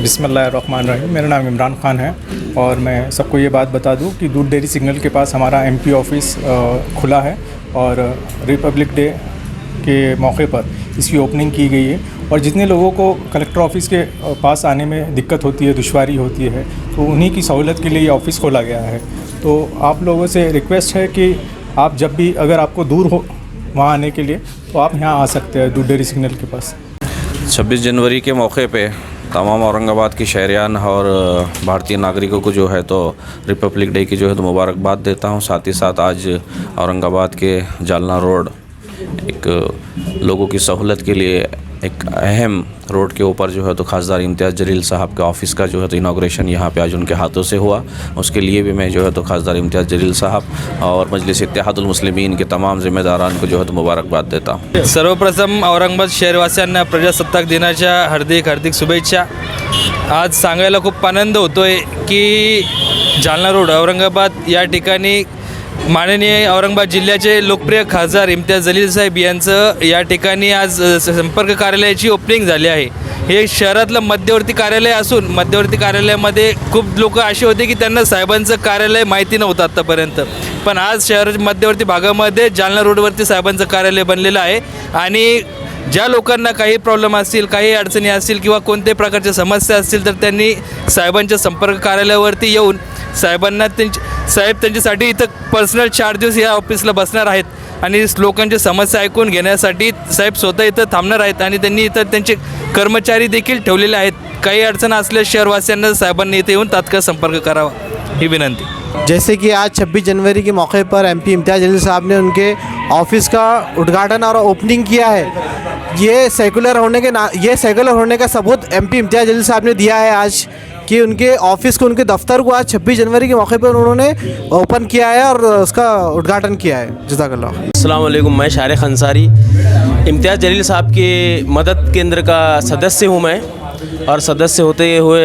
बिस्मिल्लाहिर्रहमानिर्रहीम। मेरा नाम इमरान ख़ान है और मैं सबको ये बात बता दूं कि दूध डेयरी सिग्नल के पास हमारा एमपी ऑफ़िस खुला है और रिपब्लिक डे के मौके पर इसकी ओपनिंग की गई है। और जितने लोगों को कलेक्टर ऑफ़िस के पास आने में दिक्कत होती है, दुश्वारी होती है, तो उन्हीं की सहूलत के लिए ये ऑफ़िस खोला गया है। तो आप लोगों से रिक्वेस्ट है कि आप जब भी अगर आपको दूर हो वहाँ आने के लिए तो आप यहाँ आ सकते हैं दूध डेयरी सिग्नल के पास। 26 जनवरी के मौके पे तमाम औरंगाबाद के शहरियान और भारतीय नागरिकों को जो है तो रिपब्लिक डे की जो है तो मुबारकबाद देता हूँ। साथ ही साथ आज औरंगाबाद के जालना रोड एक लोगों की सहूलत के लिए एक अहम रोड के ऊपर जो है तो खासदार इम्तियाज़ जलील साहब के ऑफ़िस का जो है तो इनाग्रेशन यहाँ पे आज उनके हाथों से हुआ। उसके लिए भी मैं जो है तो खासदार इम्तियाज़ जलील साहब और मजलिस इत्तेहादुल मुस्लिमीन के तमाम जिम्मेदारान को जो है तो मुबारकबाद देता हूँ। सर्वप्रथम औरंगाबाद शहरवासियांना प्रजासत्ताक दिनाच्या हार्दिक शुभेच्छा। आज सांगायला खूप आनंद होतोय की जालना रोड औरंगाबाद या ठिकाणी माननीय औरंगाबाद जिल्ह्याचे लोकप्रिय खासदार इम्तियाज़ जलील साहेब यांचं या ठिकाणी आज संपर्क कार्यालयाची ओपनिंग झाली आहे। हे शहरातलं मध्यवर्ती कार्यालय असून मध्यवर्ती कार्यालयामध्ये खूप लोक असे होते की त्यांना साहेबांचं कार्यालय माहिती नव्हतं आत्तापर्यंत, पण आज शहर मध्यवर्ती भागामध्ये जालना रोडवरती साहेबांचं कार्यालय बनलेलं आहे। आणि ज्या लोकांना काही प्रॉब्लेम असतील, काही अडचणी असतील किंवा कोणत्याही प्रकारच्या समस्या असतील तर त्यांनी साहेबांच्या संपर्क कार्यालयावरती येऊन साहेबांना साहेब त्यांच्यासाठी इथं पर्सनल 4 दिवस या ऑफिसला बसणार आहेत आणि लोकांच्या समस्या ऐकून घेण्यासाठी साहेब स्वतः इथं थांबणार आहेत आणि त्यांनी इथं त्यांचे कर्मचारी देखील ठेवलेले आहेत। काही अडचण असल्यास शहरवासियांना साहेबांनी इथे येऊन तात्काळ संपर्क करावा ही विनंती। जैसे कि आज 26 जनवरी के मौके पर एमपी इम्तियाज़ जलील साहब ने उनके ऑफिस का उद्घाटन और ओपनिंग किया है। ये सेकुलर होने का सबूत एमपी इम्तियाज़ जलील साहब ने दिया है आज कि उनके ऑफिस को, उनके दफ्तर को आज 26 जनवरी के मौके पर उन्होंने ओपन किया है और उसका उद्घाटन किया है। जज़ाकल्लाह। अस्सलाम वालेकुम। मैं शारिक अंसारी इम्तियाज़ जलील साहब के मदद केंद्र का सदस्य हूँ मैं, और सदस्य होते हुए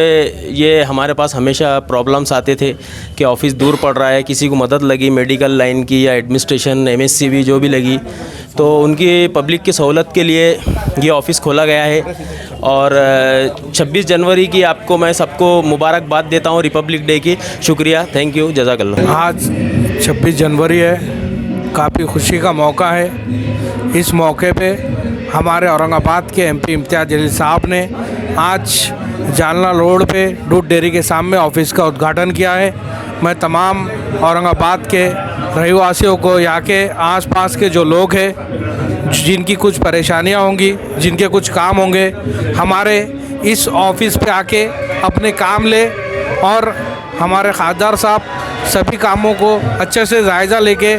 ये हमारे पास हमेशा प्रॉब्लम्स आते थे कि ऑफ़िस दूर पड़ रहा है, किसी को मदद लगी मेडिकल लाइन की या एडमिनिस्ट्रेशन एमएससीबी जो भी लगी, तो उनकी पब्लिक की सहूलत के लिए ये ऑफ़िस खोला गया है। और 26 जनवरी की आपको मैं सबको मुबारकबाद देता हूँ रिपब्लिक डे की। शुक्रिया, थैंक यू, जज़ाकल्लाह। आज 26 जनवरी है, काफ़ी खुशी का मौका है। इस मौके पे हमारे औरंगाबाद के एमपी इम्तियाज़ जलील साहब ने आज जालना रोड पे दूध डेयरी के सामने ऑफिस का उद्घाटन किया है। मैं तमाम औरंगाबाद के रहवासियों को, यहाँ के आसपास के जो लोग हैं जिनकी कुछ परेशानियाँ होंगी, जिनके कुछ काम होंगे, हमारे इस ऑफ़िस पे आके अपने काम ले और हमारे खासदार साहब सभी कामों को अच्छे से जायज़ा लेके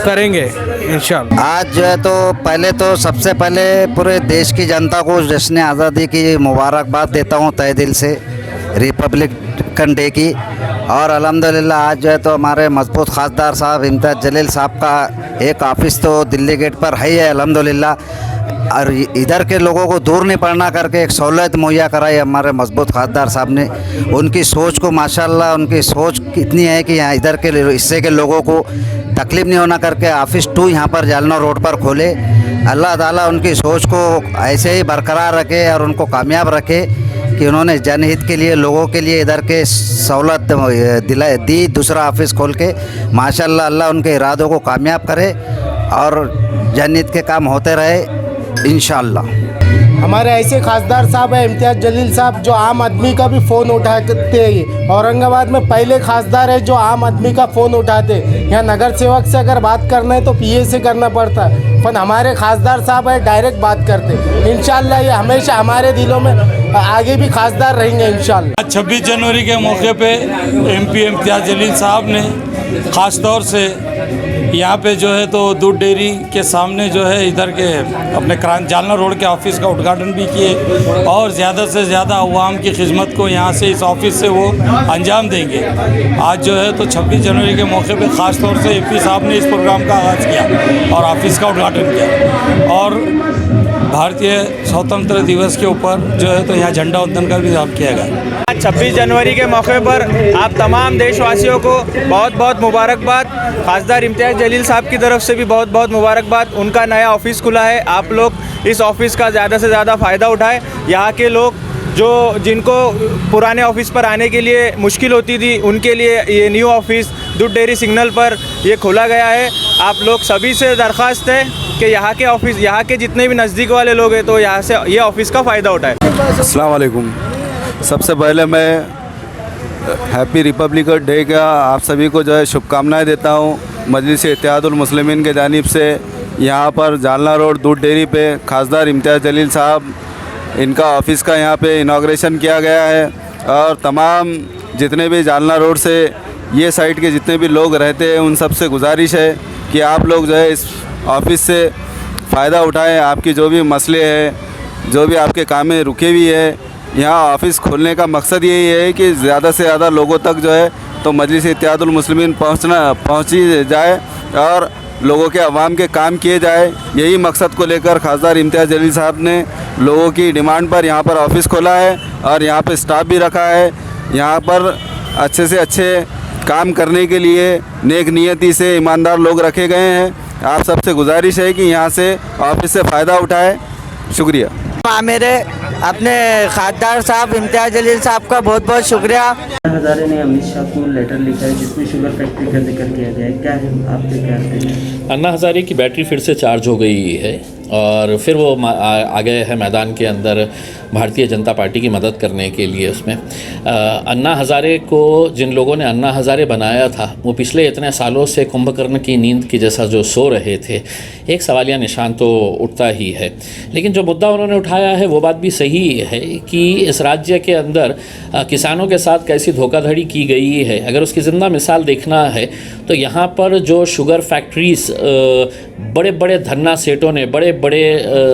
करेंगे इंशाअल्लाह। आज जो है तो पहले तो सबसे पहले पूरे देश की जनता को जश्न आज़ादी की मुबारकबाद देता हूँ तहे दिल से, रिपब्लिक डे की। और अल्हम्दुलिल्लाह आज जो है तो हमारे मजबूत खासदार साहब इम्तियाज़ जलील साहब का एक ऑफ़िस तो दिल्ली गेट पर है अल्हम्दुलिल्लाह। और इधर के लोगों को दूर नहीं पड़ना करके एक सहूलत मुहैया कराई हमारे मजबूत खासदार साहब ने। उनकी सोच को माशाल्लाह, उनकी सोच इतनी है कि यहाँ इधर के हिस्से के लोगों को तकलीफ़ नहीं होना करके ऑफ़िस 2 यहाँ पर जालना रोड पर खोले। अल्लाह ताला उनकी सोच को ऐसे ही बरकरार रखे और उनको कामयाब रखे कि उन्होंने जनहित के लिए, लोगों के लिए इधर के सहूलत दी दूसरा ऑफ़िस खोल के। माशाल्लाह अल्लाह उनके इरादों को कामयाब करे और जनहित के काम होते रहे इंशाअल्लाह। हमारे ऐसे खासदार साहब है इम्तियाज़ जलील साहब जो आम आदमी का भी फ़ोन उठाते हैं। औरंगाबाद में पहले खासदार है जो आम आदमी का फ़ोन उठाते। यहाँ नगर सेवक से अगर बात करना है तो पीए से करना पड़ता है, पर हमारे खासदार साहब है डायरेक्ट बात करते। इंशाअल्लाह ये हमेशा हमारे दिलों में आगे भी खासदार रहेंगे इंशाअल्लाह। 26 जनवरी के मौके पे एमपी इम्तियाज़ जलील साहब ने ख़ास तौर से यहाँ पे जो है तो दूध डेयरी के सामने जो है इधर के अपने जालना रोड के ऑफ़िस का उद्घाटन भी किए और ज़्यादा से ज़्यादा अवाम की खिदमत को यहाँ से इस ऑफ़िस से वो अंजाम देंगे। आज जो है तो 26 जनवरी के मौके पे ख़ास तौर से एमपी साहब ने इस प्रोग्राम का आगाज़ किया और ऑफ़िस का उद्घाटन किया। और भारतीय स्वतंत्र दिवस के ऊपर जो है तो यहाँ झंडा वंदन का भी किया गया। 26 जनवरी के मौके पर आप तमाम देशवासियों को बहुत बहुत मुबारकबाद। खासदार इम्तियाज़ जलील साहब की तरफ से भी बहुत बहुत मुबारकबाद। उनका नया ऑफ़िस खुला है, आप लोग इस ऑफ़िस का ज़्यादा से ज़्यादा फ़ायदा उठाएं। यहाँ के लोग जो जिनको पुराने ऑफिस पर आने के लिए मुश्किल होती थी उनके लिए ये न्यू ऑफिस दूध डेयरी सिग्नल पर ये खोला गया है। आप लोग सभी से दरख्वास्त है कि यहाँ के ऑफिस, यहाँ के जितने भी नज़दीक वाले लोग हैं तो यहाँ से ये ऑफिस का फ़ायदा उठाएं। अस्सलाम वालेकुम। सबसे पहले मैं हैप्पी रिपब्लिक डे का आप सभी को जो है शुभकामनाएं देता हूँ। मजलिस इत्तेहादुल मुस्लिमीन के जानिब से यहाँ पर जालना रोड दूध डेयरी पे खासदार इम्तियाज़ जलील साहब इनका ऑफ़िस का यहाँ पे इनाग्रेशन किया गया है और तमाम जितने भी जालना रोड से ये साइड के जितने भी लोग रहते हैं उन सब से गुजारिश है कि आप लोग जो है इस ऑफ़िस से फ़ायदा उठाएं। आपकी जो भी मसले हैं, जो भी आपके कामें रुके हुई है, यहाँ ऑफ़िस खोलने का मकसद यही है कि ज़्यादा से ज़्यादा लोगों तक जो है तो मजलिस इत्तेहादुल मुस्लिमीन पहुँची जाए और लोगों के अवाम के काम किए जाए। यही मकसद को लेकर खासदार इम्तियाज़ जलील साहब ने लोगों की डिमांड पर यहाँ पर ऑफ़िस खोला है और यहाँ पर स्टाफ भी रखा है। यहाँ पर अच्छे से अच्छे काम करने के लिए नेक नियति से ईमानदार लोग रखे गए हैं। आप सबसे गुजारिश है कि यहाँ से ऑफ़िस से फ़ायदा उठाएं। शुक्रिया। मेरे अपने खासदार साहब इम्तियाज़ जलील साहब का बहुत बहुत शुक्रिया। हज़ारे ने अमित शाह को लेटर लिखा है जिसमें शुगर फैक्ट्री का जिक्र किया गया है, क्या है आपके क्या हैं? अन्ना हज़ारे की बैटरी फिर से चार्ज हो गई है और फिर वो आ गए हैं मैदान के अंदर भारतीय जनता पार्टी की मदद करने के लिए। उसमें अन्ना हज़ारे को जिन लोगों ने अन्ना हज़ारे बनाया था वो पिछले इतने सालों से कुंभकर्ण की नींद की जैसा जो सो रहे थे, एक सवालिया निशान तो उठता ही है। लेकिन जो मुद्दा उन्होंने उठाया है वो बात भी सही है कि इस राज्य के अंदर किसानों के साथ कैसी धोखाधड़ी की गई है। अगर उसकी ज़िंदा मिसाल देखना है तो यहाँ पर जो शुगर फैक्ट्रीज़ बड़े बड़े धन्ना सेठों ने, बड़े बड़े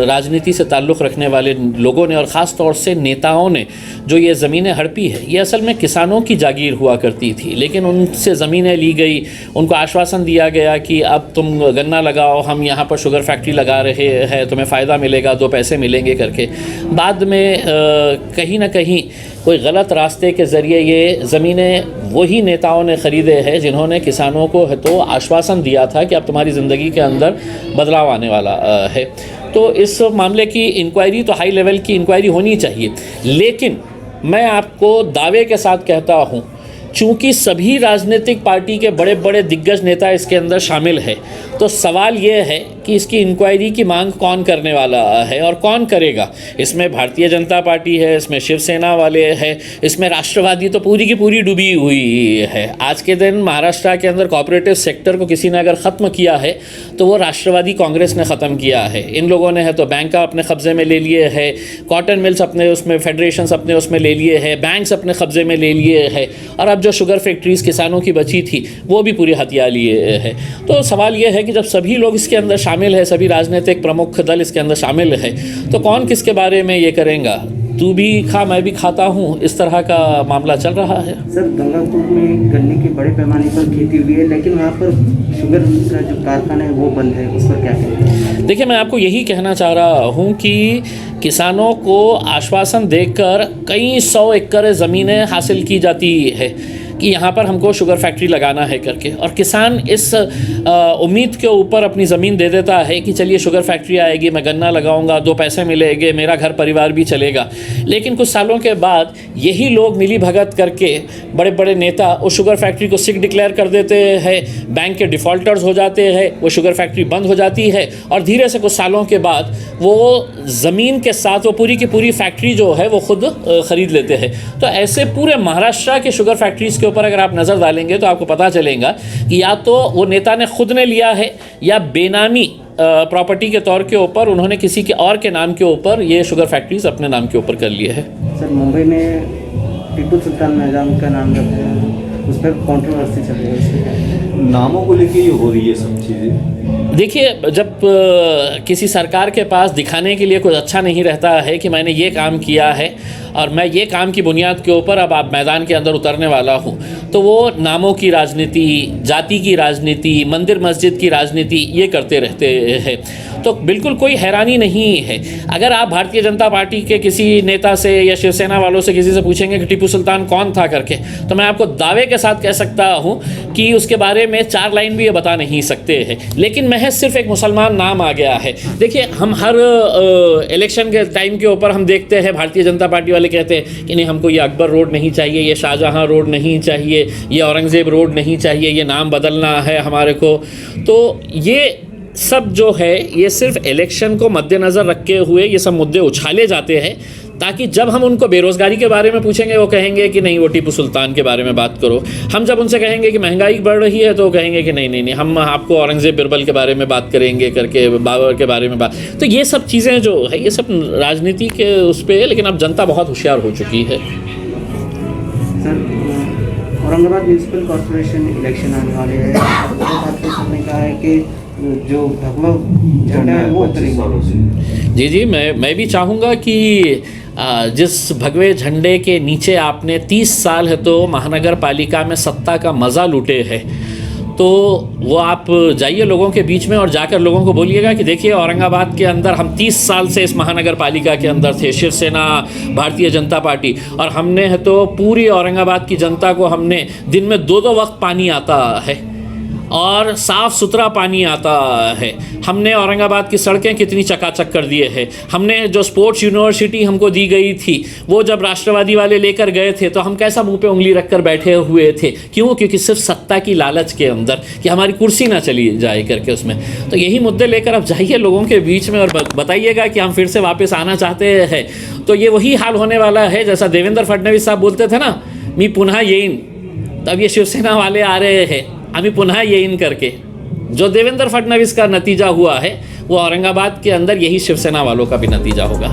राजनीति से ताल्लुक़ रखने वाले लोगों ने और ख़ास तौर से नेताओं ने जो ये ज़मीनें हड़पी है, ये असल में किसानों की जागीर हुआ करती थी। लेकिन उनसे ज़मीनें ली गई, उनको आश्वासन दिया गया कि अब तुम गन्ना लगाओ, हम यहाँ पर शुगर फैक्ट्री लगा रहे हैं, तुम्हें फ़ायदा मिलेगा, 2 पैसे मिलेंगे करके। बाद में कहीं ना कहीं कोई गलत रास्ते के ज़रिए ये ज़मीनें वही नेताओं ने ख़रीदे हैं जिन्होंने किसानों को तो आश्वासन दिया था कि अब तुम्हारी ज़िंदगी के अंदर बदलाव आने वाला है। तो इस मामले की इंक्वायरी तो हाई लेवल की इंक्वायरी होनी चाहिए। लेकिन मैं आपको दावे के साथ कहता हूँ, चूँकि सभी राजनीतिक पार्टी के बड़े बड़े दिग्गज नेता इसके अंदर शामिल है, तो सवाल ये है कि इसकी इंक्वायरी की मांग कौन करने वाला है और कौन करेगा। इसमें भारतीय जनता पार्टी है, इसमें शिवसेना वाले हैं, इसमें राष्ट्रवादी तो पूरी की पूरी डूबी हुई है। आज के दिन महाराष्ट्र के अंदर कॉपरेटिव सेक्टर को किसी ने अगर ख़त्म किया है तो वो राष्ट्रवादी कांग्रेस ने ख़त्म किया है। इन लोगों ने है तो बैंक अपने कब्ज़े में ले लिए है, कॉटन मिल्स अपने उसमें, फेडरेशंस अपने उसमें ले लिए है, बैंक्स अपने कब्ज़े में ले लिए है और अब जो शुगर फैक्ट्रीज़ किसानों की बची थी वो भी पूरी हथिया लिए है। तो सवाल ये है कि जब सभी लोग इसके अंदर शामिल है, सभी राजनीतिक प्रमुख दल इसके अंदर शामिल है, तो कौन किसके बारे में ये करेगा। तू भी खा मैं भी खाता हूँ, इस तरह का मामला चल रहा है। सर, गंगापुर में गन्ने की बड़े पैमाने पर खेती हुई है, लेकिन वहाँ पर शुगर का जो कारखाना है वो बंद है, उस पर क्या कहेंगे? देखिए, मैं आपको यही कहना चाह रहा हूँ कि किसानों को आश्वासन देकर कई 100 एकड़ ज़मीनें हासिल की जाती है कि यहाँ पर हमको शुगर फैक्ट्री लगाना है करके, और किसान इस उम्मीद के ऊपर अपनी ज़मीन दे देता है कि चलिए शुगर फैक्ट्री आएगी, मैं गन्ना लगाऊंगा, 2 पैसे मिलेंगे, मेरा घर परिवार भी चलेगा। लेकिन कुछ सालों के बाद यही लोग मिली भगत करके बड़े बड़े नेता उस शुगर फैक्ट्री को सिक डिक्लेयर कर देते हैं, बैंक के डिफ़ॉल्टर्स हो जाते हैं, वो शुगर फैक्ट्री बंद हो जाती है और धीरे से कुछ सालों के बाद वो ज़मीन के साथ वो पूरी की पूरी फैक्ट्री जो है वो खुद ख़रीद लेते हैं। तो ऐसे पूरे महाराष्ट्र के शुगर फैक्ट्रीज़ ऊपर अगर आप नज़र डालेंगे तो आपको पता चलेगा कि या तो वो नेता ने खुद ने लिया है या बेनामी प्रॉपर्टी के तौर के ऊपर उन्होंने किसी के और के नाम के ऊपर ये शुगर फैक्ट्रीज अपने नाम के ऊपर कर लिए है। सर, मुंबई में टीपू सुल्तान मैदान का नाम रखते हैं, उस पर कॉन्ट्रोवर्सी चल रही है, उसके नामों को लेकर ये हो रही है सब चीज़ें। देखिए, जब किसी सरकार के पास दिखाने के लिए कुछ अच्छा नहीं रहता है कि मैंने ये काम किया है और मैं ये काम की बुनियाद के ऊपर अब आप मैदान के अंदर उतरने वाला हूँ, तो वो नामों की राजनीति, जाति की राजनीति, मंदिर मस्जिद की राजनीति ये करते रहते हैं। तो बिल्कुल कोई हैरानी नहीं है। अगर आप भारतीय जनता पार्टी के किसी नेता से या शिवसेना वालों से किसी से पूछेंगे कि टीपू सुल्तान कौन था करके, तो मैं आपको दावे के साथ कह सकता हूँ कि उसके बारे बारे में 4 लाइन भी ये बता नहीं सकते हैं, लेकिन महज सिर्फ एक मुसलमान नाम आ गया है। देखिए, हम हर इलेक्शन के टाइम के ऊपर हम देखते हैं भारतीय जनता पार्टी वाले कहते हैं कि नहीं, हमको ये अकबर रोड नहीं चाहिए, ये शाहजहां रोड नहीं चाहिए, ये औरंगज़ेब रोड नहीं चाहिए, ये नाम बदलना है हमारे को। तो ये सब जो है ये सिर्फ इलेक्शन को मद्देनज़र रखे हुए ये सब मुद्दे उछाले जाते हैं, ताकि जब हम उनको बेरोज़गारी के बारे में पूछेंगे वो कहेंगे कि नहीं, वो टीपू सुल्तान के बारे में बात करो। हम जब उनसे कहेंगे कि महंगाई बढ़ रही है तो वो कहेंगे कि नहीं नहीं नहीं, हम आपको औरंगज़ेब बिरबल के बारे में बात करेंगे करके, बाबर के बारे में बात। तो ये सब चीज़ें जो है ये सब राजनीति के उस पर है, लेकिन अब जनता बहुत होशियार हो चुकी है। Sir, Aurangabad municipal corporation election आने वाले हैं, आपने कहा है कि जो भगवा झंडा है वो करेंगे। जी, मैं भी चाहूँगा कि जिस भगवे झंडे के नीचे आपने 30 साल है तो महानगर पालिका में सत्ता का मज़ा लूटे है, तो वो आप जाइए लोगों के बीच में और जाकर लोगों को बोलिएगा कि देखिए, औरंगाबाद के अंदर हम 30 साल से इस महानगर पालिका के अंदर थे, शिवसेना, भारतीय जनता पार्टी, और हमने है तो पूरी औरंगाबाद की जनता को हमने दिन में 2-2 वक्त पानी आता है और साफ़ सुथरा पानी आता है। हमने औरंगाबाद की सड़कें कितनी चकाचक कर दिए हैं। हमने जो स्पोर्ट्स यूनिवर्सिटी हमको दी गई थी, वो जब राष्ट्रवादी वाले लेकर गए थे तो हम कैसा मुंह पे उंगली रखकर बैठे हुए थे। क्यों? क्योंकि सिर्फ सत्ता की लालच के अंदर कि हमारी कुर्सी ना चली जाए करके उसमें। तो यही मुद्दे लेकर अब जाइए लोगों के बीच में और बताइएगा कि हम फिर से वापस आना चाहते हैं। तो ये वही हाल होने वाला है जैसा देवेंद्र फडणवीस साहब बोलते थे ना, मी पुनः येईन। तब ये शिवसेना वाले आ रहे हैं, अभी पुनः येईन करके। जो देवेंद्र फडणवीस का नतीजा हुआ है वो औरंगाबाद के अंदर यही शिवसेना वालों का भी नतीजा होगा।